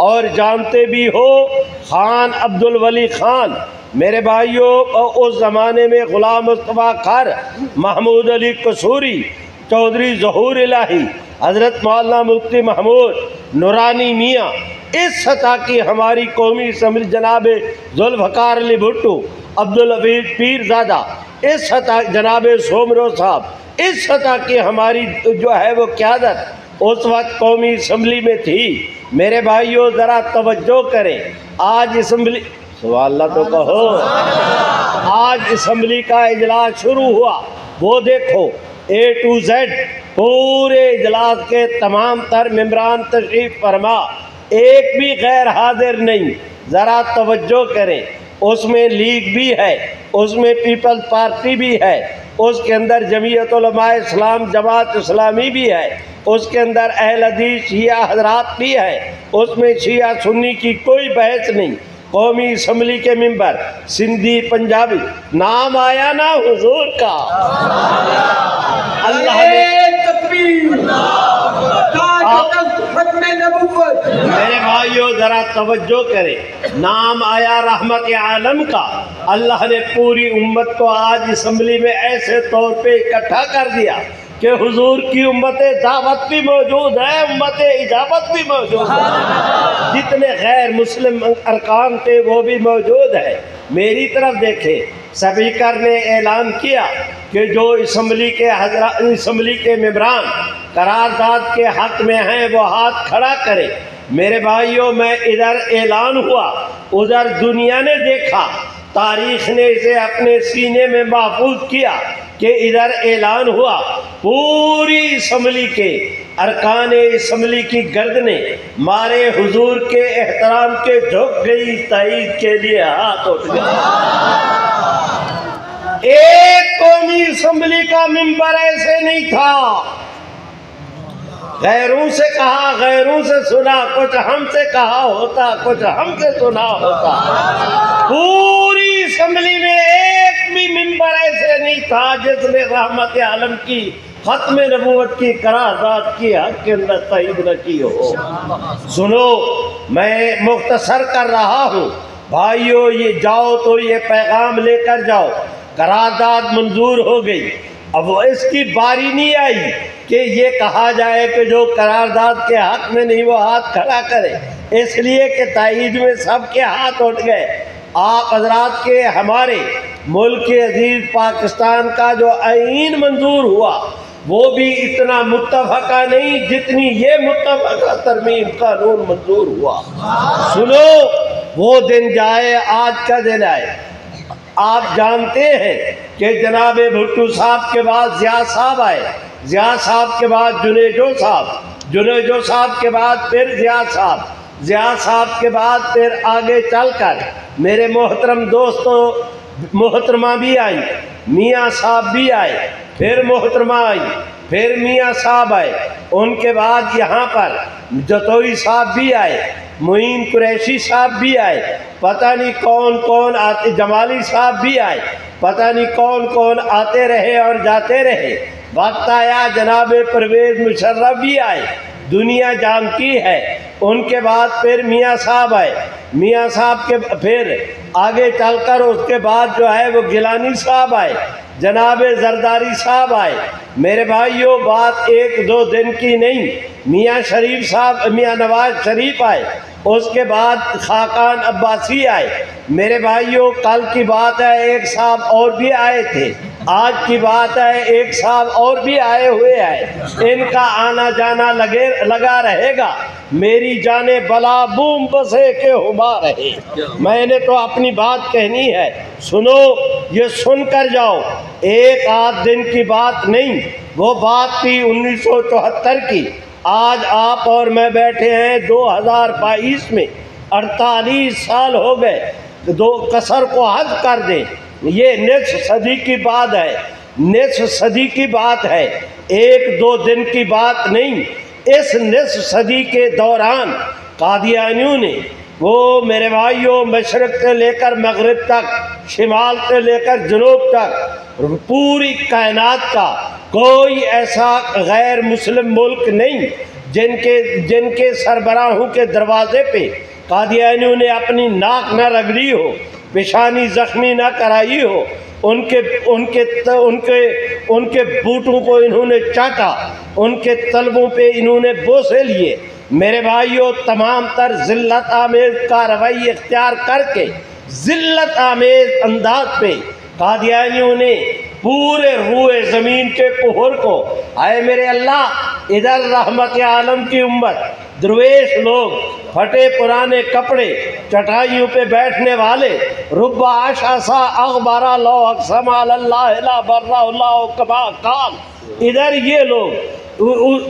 اور جانتے بھی ہو خان عبدالولی خان میرے بھائیوں اس زمانے میں غلام مصطفیٰ کھر، محمود علی قصوری، چودھری ظہور الہی، حضرت مولانا مفتی محمود نورانی میاں، اس سطح کی ہماری قومی اسمبلی جناب ذوالفقار علی بھٹو، عبدالحفیظ پیر زادہ، اس سطح جناب سومرو صاحب، اس سطح کی ہماری جو ہے وہ قیادت اس وقت قومی اسمبلی میں تھی۔ میرے بھائیوں ذرا توجہ کریں، آج اسمبلی سبحان اللہ تو کہو، آج اسمبلی کا اجلاس شروع ہوا، وہ دیکھو A to Z پورے اجلاس کے تمام تر ممبران تشریف فرما، ایک بھی غیر حاضر نہیں۔ ذرا توجہ کریں، اس میں لیگ بھی ہے، اس میں پیپلز پارٹی بھی ہے، اس کے اندر جمعیت علماء اسلام جماعت اسلامی بھی ہے، اس کے اندر اہل حدیث شیعہ حضرات بھی ہے، اس میں شیعہ سنی کی کوئی بحث نہیں۔ قومی اسمبلی کے ممبر سندھی پنجابی، نام آیا نا حضور کا، اللہ میرے بھائیوں ذرا توجہ کریں، نام آیا رحمت عالم کا۔ اللہ نے پوری امت کو آج اسمبلی میں ایسے طور پہ اکٹھا کر دیا کہ حضور کی امت دعوت بھی موجود ہے، امت اجابت بھی موجود ہے، جتنے غیر مسلم ارکان تھے وہ بھی موجود ہے۔ میری طرف دیکھیں، اسپیکر نے اعلان کیا کہ جو اسمبلی کے ممبران قرارداد کے حق میں ہیں وہ ہاتھ کھڑا کرے۔ میرے بھائیوں میں ادھر اعلان ہوا، ادھر دنیا نے دیکھا، تاریخ نے اسے اپنے سینے میں محفوظ کیا کہ ادھر اعلان ہوا، پوری اسمبلی کے ارکان اسمبلی کی گردنیں مارے حضور کے احترام کے جھک گئی، تائید کے لیے ہاتھ اٹھ گئے۔ ایک قومی اسمبلی کا ممبر ایسے نہیں تھا، غیروں سے کہا، غیروں سے سنا، کچھ ہم سے کہا ہوتا، کچھ ہم سے سنا ہوتا۔ پوری اسمبلی میں ایک بھی ممبر ایسے نہیں تھا جس نے رحمت عالم کی ختم نبوت کی قرارداد کی حق کے اندر تائید نہ کی ہو۔ سنو، میں مختصر کر رہا ہوں بھائیو، یہ جاؤ تو یہ پیغام لے کر جاؤ، قرارداد منظور ہو گئی۔ اب اس کی باری نہیں آئی کہ یہ کہا جائے کہ جو قرارداد کے حق میں نہیں وہ ہاتھ کھڑا کرے، اس لیے کہ تائید میں سب کے ہاتھ اٹھ گئے۔ آپ حضرات کے ہمارے ملک کے عزیز پاکستان کا جو آئین منظور ہوا وہ بھی اتنا متفقہ نہیں جتنی یہ متفقہ ترمیم قانون منظور ہوا۔ سنو، وہ دن جائے، آج کا دن آئے۔ آپ جانتے ہیں کہ جناب بھٹو صاحب کے بعد ضیاء صاحب آئے، ضیاء صاحب کے بعد جنیجو صاحب، جنیجو صاحب کے بعد پھر ضیاء صاحب، ضیاء صاحب کے بعد پھر آگے چل کر میرے محترم دوستوں محترمہ بھی آئی، میاں صاحب بھی آئے، پھر محترمہ آئی، پھر میاں صاحب آئے، ان کے بعد یہاں پر جتوئی صاحب بھی آئے، معین قریشی صاحب بھی آئے، پتہ نہیں کون کون آتے، جمالی صاحب بھی آئے، پتہ نہیں کون کون آتے رہے اور جاتے رہے۔ وقت آیا جناب پرویز مشرف بھی آئے، دنیا جانتی ہے۔ ان کے بعد پھر میاں صاحب آئے، میاں صاحب کے پھر آگے چل کر اس کے بعد جو ہے وہ گیلانی صاحب آئے، جناب زرداری صاحب آئے۔ میرے بھائیوں، بات ایک دو دن کی نہیں، میاں شریف صاحب، میاں نواز شریف آئے، اس کے بعد خاقان عباسی آئے۔ میرے بھائیوں، کل کی بات ہے ایک صاحب اور بھی آئے تھے، آج کی بات ہے ایک صاحب اور بھی آئے ہوئے ہیں، ان کا آنا جانا لگا رہے گا۔ میری جانے بلا بوم بسے کے ہما رہے، میں نے تو اپنی بات کہنی ہے۔ سنو، یہ سن کر جاؤ، ایک آدھ دن کی بات نہیں، وہ بات تھی 1974 کی۔ آج آپ اور میں بیٹھے ہیں 2022 میں، 48 سال ہو گئے، دو کسر کو حذف کر دیں، یہ نصف صدی کی بات ہے، نصف صدی کی بات ہے، ایک دو دن کی بات نہیں۔ اس نصف صدی کے دوران قادیانیوں نے وہ میرے بھائیوں مشرق سے لے کر مغرب تک، شمال سے لے کر جنوب تک، پوری کائنات کا کوئی ایسا غیر مسلم ملک نہیں جن کے سربراہوں کے دروازے پہ قادیانیوں نے اپنی ناک نہ رگڑی ہو، پیشانی زخمی نہ کرائی ہو، ان کے بوٹوں کو انہوں نے چاٹا، ان کے طلبوں پہ انہوں نے بوسے لیے۔ میرے بھائیوں، تمام تر ذلت آمیز کارروائی اختیار کر کے ذلت آمیز انداز پہ قادیانیوں نے پورے روئے زمین کے کفر کو، اے میرے اللہ، ادھر رحمت عالم کی امت، درویش لوگ، پھٹے پرانے کپڑے، چٹائیوں پہ بیٹھنے والے، رب عشعصا اغبرا لو اقسم علی اللہ لا برا اللہ کما قال، ادھر یہ لوگ،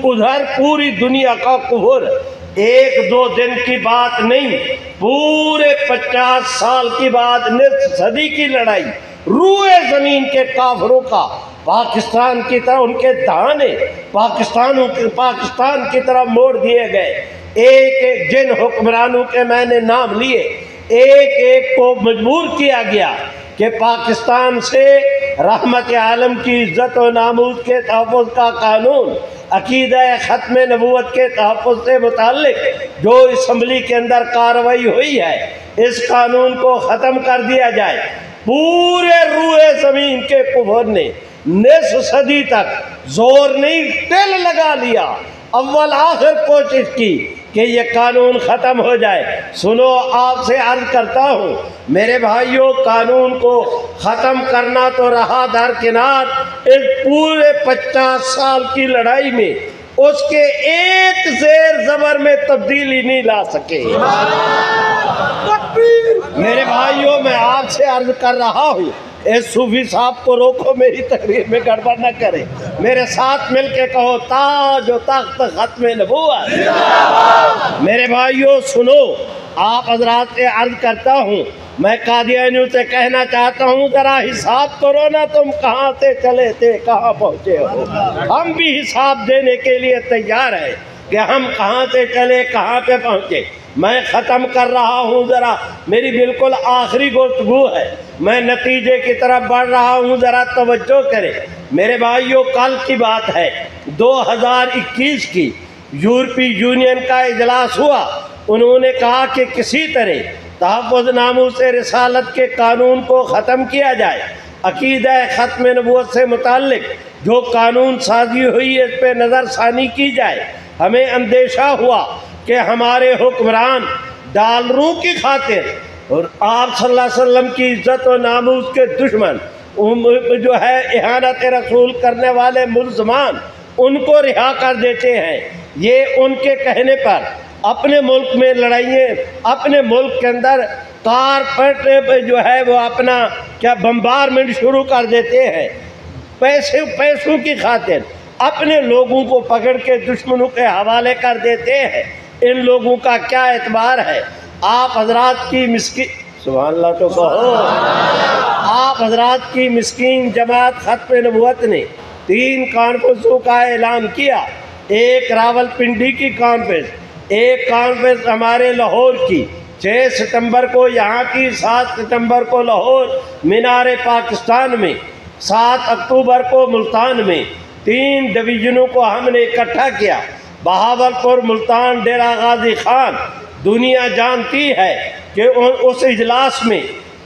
ادھر پوری دنیا کا کفر۔ ایک دو دن کی بات نہیں، پورے 50 سال کی بعد، نصف صدی کی لڑائی، روئے زمین کے کافروں کا پاکستان کی طرف ان کے دہانے پاکستان کی طرف موڑ دیے گئے۔ ایک ایک جن حکمرانوں کے میں نے نام لیے، ایک ایک کو مجبور کیا گیا کہ پاکستان سے رحمت عالم کی عزت و ناموس کے تحفظ کا قانون، عقیدہ ختم نبوت کے تحفظ سے متعلق جو اسمبلی کے اندر کارروائی ہوئی ہے، اس قانون کو ختم کر دیا جائے۔ پورے روئے زمین کے کفر نے نصف صدی تک زور نہیں، ٹل لگا لیا، اول آخر کوشش کی کہ یہ قانون ختم ہو جائے۔ سنو، آپ سے عرض کرتا ہوں میرے بھائیوں، قانون کو ختم کرنا تو رہا درکنار، اس پورے 50 سال کی لڑائی میں اس کے ایک زیر زبر میں تبدیلی نہیں لا سکے۔ میرے بھائیوں، میں آپ سے عرض کر رہا ہوں، اے صوفی صاحب کو روکو، میری تقریر میں گڑبڑ نہ کرے، میرے ساتھ مل کے کہو تاج و تخت ختم نبوت۔ میرے بھائیوں سنو، آپ حضرات سے عرض کرتا ہوں، میں قادیانیوں سے کہنا چاہتا ہوں، ذرا حساب کرو نا، تم کہاں سے چلے تھے، کہاں پہنچے ہو۔ ہم بھی حساب دینے کے لیے تیار ہیں کہ ہم کہاں سے چلے، کہاں پہ پہنچے۔ میں ختم کر رہا ہوں، ذرا میری بالکل آخری گفتگو ہے، میں نتیجے کی طرف بڑھ رہا ہوں، ذرا توجہ کریں۔ میرے بھائیوں، کل کی بات ہے، 2021 کی یورپی یونین کا اجلاس ہوا۔ انہوں نے کہا کہ کسی طرح تحفظ ناموس رسالت کے قانون کو ختم کیا جائے، عقیدہ ختم نبوت سے متعلق جو قانون سازی ہوئی ہے اس پہ نظر ثانی کی جائے۔ ہمیں اندیشہ ہوا کہ ہمارے حکمران ڈالروں کی خاطر اور آپ صلی اللہ علیہ وسلم کی عزت و ناموس کے دشمن، جو ہے اہانت رسول کرنے والے ملزمان، ان کو رہا کر دیتے ہیں۔ یہ ان کے کہنے پر اپنے ملک میں لڑائیاں، اپنے ملک کے اندر کارپیٹ جو ہے وہ اپنا کیا بمبارمنٹ شروع کر دیتے ہیں، پیسوں کی خاطر اپنے لوگوں کو پکڑ کے دشمنوں کے حوالے کر دیتے ہیں۔ ان لوگوں کا کیا اعتبار ہے؟ آپ حضرات کی مسکین، سبحان اللہ تو کہو، آپ حضرات کی مسکین جماعت ختم نبوت نے 3 کانفرنسوں کا اعلان کیا۔ ایک راول پنڈی کی کانفرنس، ایک کانفرنس ہمارے لاہور کی 6 ستمبر کو یہاں کی، 7 ستمبر کو لاہور مینار پاکستان میں، 7 اکتوبر کو ملتان میں۔ 3 ڈویژنوں کو ہم نے اکٹھا کیا، بہاولپور، ملتان، ڈیرہ غازی خان۔ دنیا جانتی ہے کہ اس اجلاس میں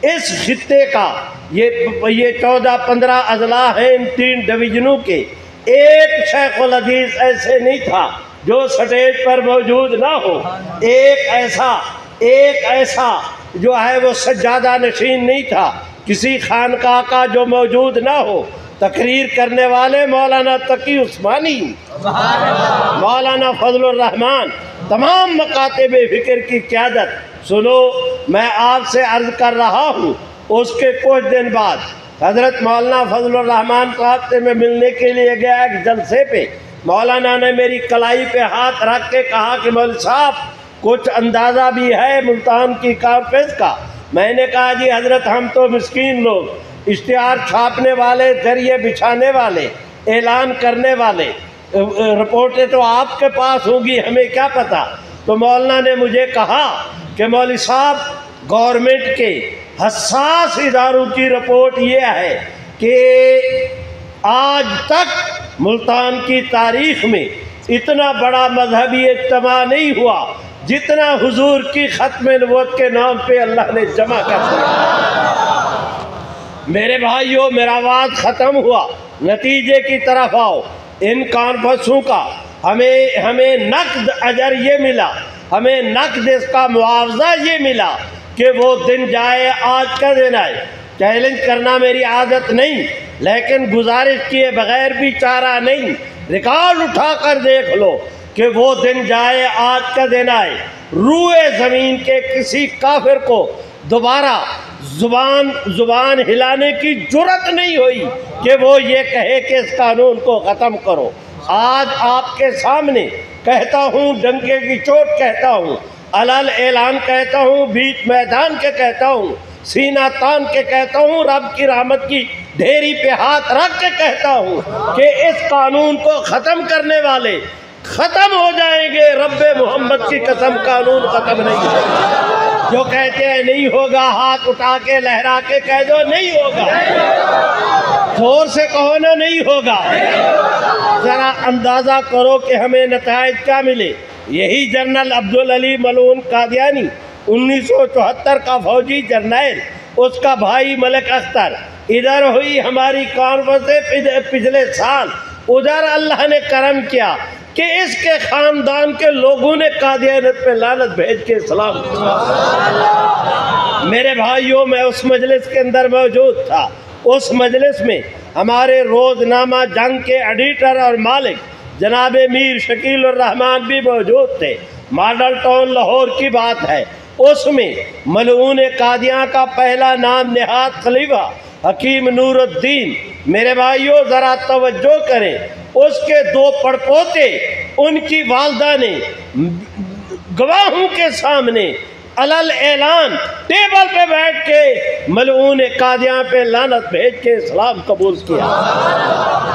اس خطے کا یہ 14-15 اضلاع ہیں ان 3 ڈویژنوں کے، ایک شیخ الحدیث ایسے نہیں تھا جو سٹیج پر موجود نہ ہو، ایک ایسا جو ہے وہ سجادہ نشین نہیں تھا کسی خانقاہ کا جو موجود نہ ہو۔ تقریر کرنے والے مولانا تقی عثمانی، مولانا فضل الرحمان، تمام مکاتب فکر کی قیادت۔ سنو، میں آپ سے عرض کر رہا ہوں، اس کے کچھ دن بعد حضرت مولانا فضل الرحمان صاحب سے میں ملنے کے لیے گیا ایک جلسے پہ۔ مولانا نے میری کلائی پہ ہاتھ رکھ کے کہا کہ مولوی صاحب کچھ اندازہ بھی ہے ملتان کی کانفرنس کا؟ میں نے کہا جی حضرت ہم تو مسکین لوگ، اشتہار چھاپنے والے، ذریعے بچھانے والے، اعلان کرنے والے، رپورٹیں تو آپ کے پاس ہوں گی، ہمیں کیا پتہ۔ تو مولانا نے مجھے کہا کہ مولوی صاحب گورنمنٹ کے حساس اداروں کی رپورٹ یہ ہے کہ آج تک ملتان کی تاریخ میں اتنا بڑا مذہبی اجتماع نہیں ہوا جتنا حضور کی ختم نبوت کے نام پہ اللہ نے جمع کر دیا۔ میرے بھائیوں، میرا وعد ختم ہوا، نتیجے کی طرف آؤ۔ ان کانفرنسوں کا ہمیں نقد اجر یہ ملا، ہمیں نقد اس کا معاوضہ یہ ملا کہ وہ دن جائے، آج کا دن آئے۔ چیلنج کرنا میری عادت نہیں، لیکن گزارش کیے بغیر بھی چارہ نہیں۔ ریکارڈ اٹھا کر دیکھ لو کہ وہ دن جائے، آج کا دن آئے، روئے زمین کے کسی کافر کو دوبارہ زبان ہلانے کی جرت نہیں ہوئی کہ وہ یہ کہے کہ اس قانون کو ختم کرو۔ آج آپ کے سامنے کہتا ہوں، ڈنکے کی چوٹ کہتا ہوں، علل اعلان کہتا ہوں، بیچ میدان کے کہتا ہوں، سینہ تان کے کہتا ہوں، رب کی رحمت کی ڈھیری پہ ہاتھ رکھ کے کہتا ہوں کہ اس قانون کو ختم کرنے والے ختم ہو جائیں گے۔ رب محمد کی قسم، قانون ختم نہیں ہوگا۔ جو کہتے ہیں نہیں ہوگا، ہاتھ اٹھا کے لہرا کے کہہ دو نہیں ہوگا، زور سے کہو نا نہیں ہوگا۔ ذرا اندازہ کرو کہ ہمیں نتائج کیا ملے۔ یہی جنرل عبدالعلی ملعون قادیانی 1974 کا فوجی جرنیل، اس کا بھائی ملک اختر، ادھر ہوئی ہماری کانفرنس پچھلے سال، ادھر اللہ نے کرم کیا کہ اس کے خاندان کے لوگوں نے قادیانیت پہ لعنت بھیج کے اسلام کیا۔ میرے بھائیوں، میں اس مجلس کے اندر موجود تھا۔ اس مجلس میں ہمارے روزنامہ جنگ کے ایڈیٹر اور مالک جناب میر شکیل الرحمان بھی موجود تھے۔ ماڈل ٹاؤن لاہور کی بات ہے، اس میں ملعون قادیاں کا پہلا نام نہاد خلیفہ حکیم نور الدین۔ میرے بھائیوں، ذرا توجہ کریں، اس کے 2 پڑپوتے، ان کی والدہ نے گواہوں کے سامنے علل اعلان ٹیبل پہ بیٹھ کے ملعون قادیاں پہ لعنت بھیج کے اسلام قبول کیا۔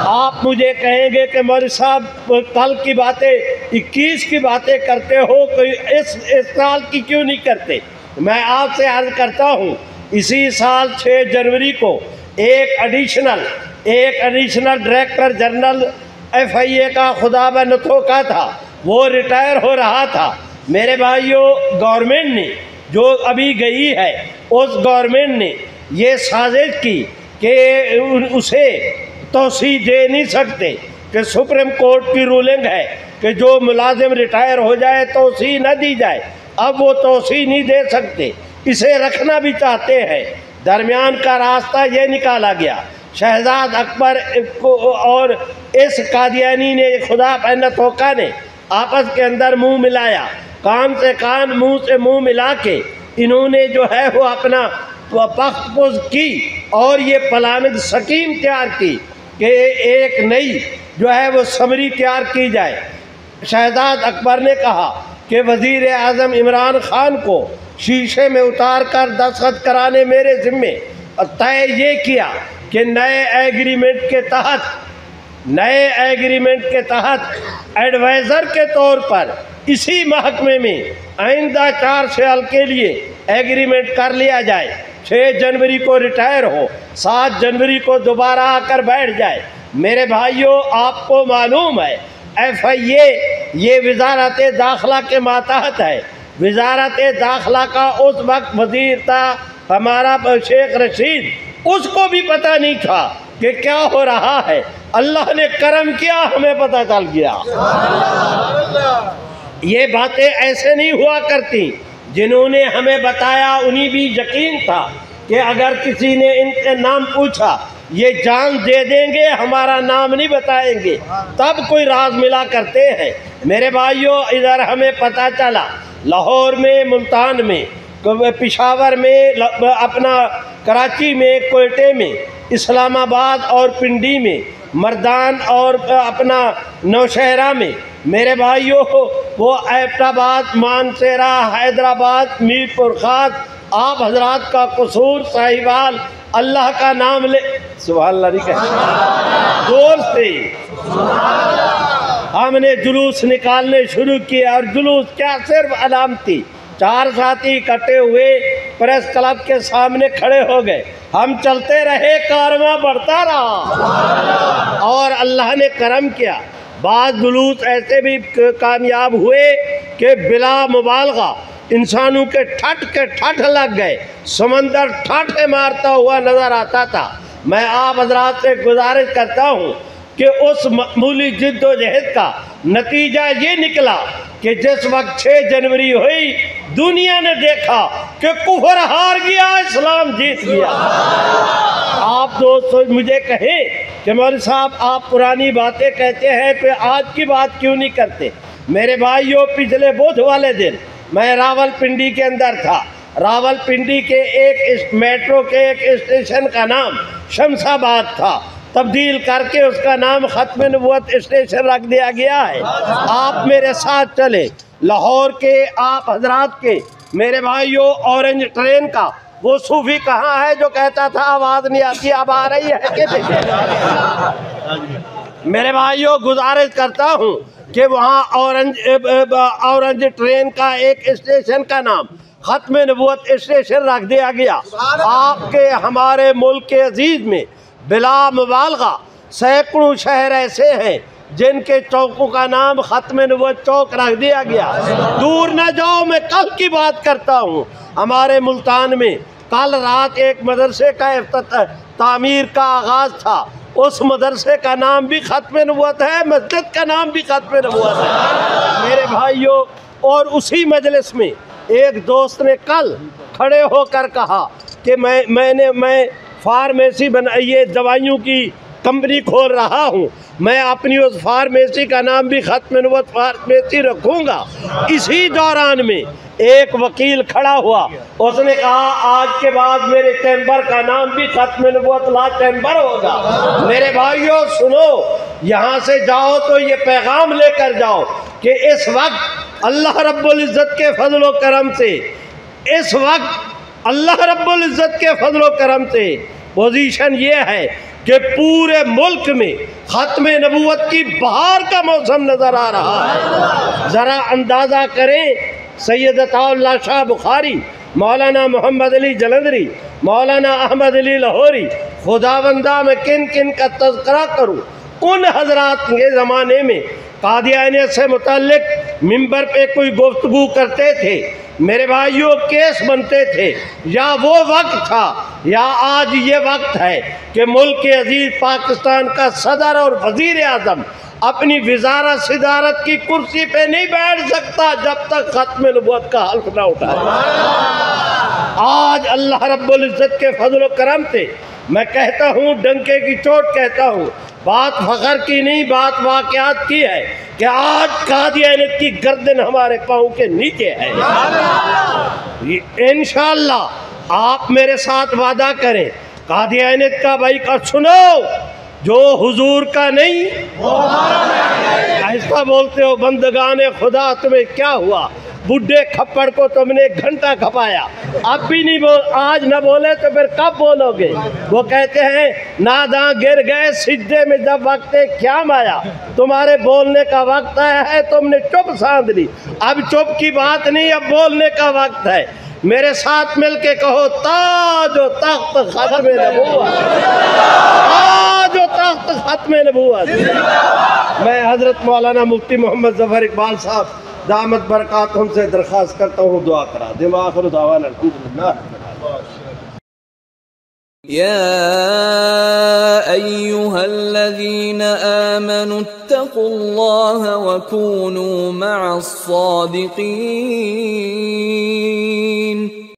آپ مجھے کہیں گے کہ مولوی صاحب کل کی باتیں 21 کی باتیں کرتے ہو، کوئی اس سال کی کیوں نہیں کرتے؟ میں آپ سے عرض کرتا ہوں، اسی سال 6 جنوری کو ایک ایڈیشنل ڈائریکٹر جنرل FIA کا خدا بنتھو کا تھا، وہ ریٹائر ہو رہا تھا۔ میرے بھائیوں، گورنمنٹ نے جو ابھی گئی ہے، اس گورنمنٹ نے یہ سازش کی کہ اسے توسیع دے نہیں سکتے، کہ سپریم کورٹ کی رولنگ ہے کہ جو ملازم ریٹائر ہو جائے توسیع نہ دی جائے۔ اب وہ توسیع نہیں دے سکتے، اسے رکھنا بھی چاہتے ہیں۔ درمیان کا راستہ یہ نکالا گیا، شہزاد اکبر اور اس قادیانی نے، خدا بنتھوکا نے آپس کے اندر منہ ملایا، کان سے کان، منہ سے منہ ملا کے انہوں نے جو ہے وہ اپنا پخت پوز کی اور یہ پلاننگ سکیم تیار کی کہ ایک نئی جو ہے وہ سمری تیار کی جائے۔ شہزاد اکبر نے کہا کہ وزیر اعظم عمران خان کو شیشے میں اتار کر دستخط کرانے میرے ذمے، اور طے یہ کیا کہ نئے ایگریمنٹ کے تحت ایڈوائزر کے طور پر اسی محکمے میں آئندہ 4 سال کے لیے ایگریمنٹ کر لیا جائے۔ 6 جنوری کو ریٹائر ہو، 7 جنوری کو دوبارہ آ کر بیٹھ جائے۔ میرے بھائیوں، آپ کو معلوم ہے FIA یہ وزارت داخلہ کے ماتحت ہے۔ وزارت داخلہ کا اس وقت وزیر تھا ہمارا شیخ رشید، اس کو بھی پتہ نہیں تھا کہ کیا ہو رہا ہے۔ اللہ نے کرم کیا، ہمیں پتہ چل گیا۔ یہ باتیں ایسے نہیں ہوا کرتی، جنہوں نے ہمیں بتایا انہیں بھی یقین تھا کہ اگر کسی نے ان کے نام پوچھا یہ جان دے دیں گے، ہمارا نام نہیں بتائیں گے، تب کوئی راز ملا کرتے ہیں۔ میرے بھائیوں، ادھر ہمیں پتہ چلا لاہور میں، ملتان میں، پشاور میں، اپنا کراچی میں، کوئٹے میں، اسلام آباد اور پنڈی میں، مردان اور اپنا نوشہرہ میں، میرے بھائیوں وہ ایبٹ آباد، مانسیرہ، حیدرآباد، میر پور خاص، آپ حضرات کا قصور، ساہیوال، اللہ کا نام لے، سبحان اللہ نہیں کہتے، زور سے ہم نے جلوس نکالنے شروع کیے، اور جلوس کیا صرف علامتی 4 ساتھی اکٹھے ہوئے، پریس کلب کے سامنے کھڑے ہو گئے، ہم چلتے رہے، کارواں بڑھتا رہا، اور اللہ نے کرم کیا۔ بعض بلوچ ایسے بھی کامیاب ہوئے کہ بلا مبالغہ انسانوں کے ٹھٹ لگ گئے، سمندر ٹھٹ مارتا ہوا نظر آتا تھا۔ میں آپ حضرات سے گزارش کرتا ہوں کہ اس معمولی جد و جہد کا نتیجہ یہ نکلا کہ جس وقت 6 جنوری ہوئی دنیا نے دیکھا کہ کفر ہار گیا، اسلام جیت گیا۔ آپ دوست مجھے کہیں کہ مولوی صاحب آپ پرانی باتیں کہتے ہیں کہ آج کی بات کیوں نہیں کرتے؟ میرے بھائیوں، پچھلے بدھ والے دن میں راول پنڈی کے اندر تھا۔ راول پنڈی کے ایک میٹرو کے ایک اسٹیشن کا نام شمس آباد تھا، تبدیل کر کے اس کا نام ختم نبوت اسٹیشن رکھ دیا گیا ہے۔ آپ میرے ساتھ چلے، لاہور کے آپ حضرات کے میرے بھائیوں اورنج ٹرین کا وہ صوفی کہاں ہے جو کہتا تھا آواز نہیں آتی، اب آ رہی ہے کہ نہیں؟ میرے بھائیوں گزارش کرتا ہوں کہ وہاں اورنج ٹرین کا ایک اسٹیشن کا نام ختم نبوت اسٹیشن رکھ دیا گیا۔ آپ کے ہمارے ملک کے عزیز میں بلا مبالغہ سینکڑوں شہر ایسے ہیں جن کے چوکوں کا نام ختم نبوت چوک رکھ دیا گیا۔ دور نہ جاؤ، میں کل کی بات کرتا ہوں، ہمارے ملتان میں کل رات ایک مدرسے کا تعمیر کا آغاز تھا، اس مدرسے کا نام بھی ختم نبوت ہے، مسجد کا نام بھی ختم نبوت ہے میرے بھائیوں۔ اور اسی مجلس میں ایک دوست نے کل کھڑے ہو کر کہا کہ میں فارمیسی یہ دوائیوں کی کمپنی کھول رہا ہوں، میں اپنی اس فارمیسی کا نام بھی ختم نبوت فارمیسی رکھوں گا۔ اسی دوران میں ایک وکیل کھڑا ہوا، اس نے کہا آج کے بعد میرے چیمبر کا نام بھی ختم نبوت لا چیمبر ہوگا۔ میرے بھائیوں سنو، یہاں سے جاؤ تو یہ پیغام لے کر جاؤ کہ اس وقت اللہ رب العزت کے فضل و کرم سے، اس وقت اللہ رب العزت کے فضل و کرم سے پوزیشن یہ ہے کہ پورے ملک میں ختم نبوت کی بہار کا موسم نظر آ رہا ہے۔ ذرا اندازہ کریں، سید عطا اللہ شاہ بخاری، مولانا محمد علی جلندری، مولانا احمد علی لاہوری، خداوندہ میں کن کن کا تذکرہ کروں، ان حضرات کے زمانے میں قادیانیت سے متعلق ممبر پہ کوئی گفتگو کرتے تھے، میرے بھائیوں کیس بنتے تھے۔ یا وہ وقت تھا یا آج یہ وقت ہے کہ ملک کے عزیز پاکستان کا صدر اور وزیر اعظم اپنی وزارت صدارت کی کرسی پہ نہیں بیٹھ سکتا جب تک ختم نبوت کا حلف نہ اٹھائے۔ آج اللہ رب العزت کے فضل و کرم سے میں کہتا ہوں، ڈنکے کی چوٹ کہتا ہوں، بات فخر کی نہیں، بات واقعات کی ہے کہ آج قادیانیت کی گردن ہمارے پاؤں کے نیچے ہے۔ انشاءاللہ آپ میرے ساتھ وعدہ کریں، قادیانیت کا بھائی کا سنو، جو حضور کا نہیں ایسا بولتے ہو بندگان خدا، تمہیں کیا ہوا؟ بڈھے کھپڑ کو تم نے 1 گھنٹہ کھپایا، اب بھی نہیں آج نہ بولے تو پھر کب بولو گے؟ وہ کہتے ہیں ناداں گر گئے سجدے میں جب وقت قیام آیا، تمہارے بولنے کا وقت آیا ہے، تم نے چپ ساندھ لی، اب چپ کی بات نہیں، اب بولنے کا وقت ہے۔ میرے ساتھ مل کے کہو تاج و تخت ختم نبوت، تاج و تخت ختم نبوت۔ میں حضرت مولانا مفتی محمد ظفر اقبال صاحب دامت برکاتہم سے درخواست کرتا ہوں دعا کرا دیں۔ آخر دعوانا الحمدللہ۔ يا أيها الذين آمنوا اتقوا الله وكونوا مع الصادقين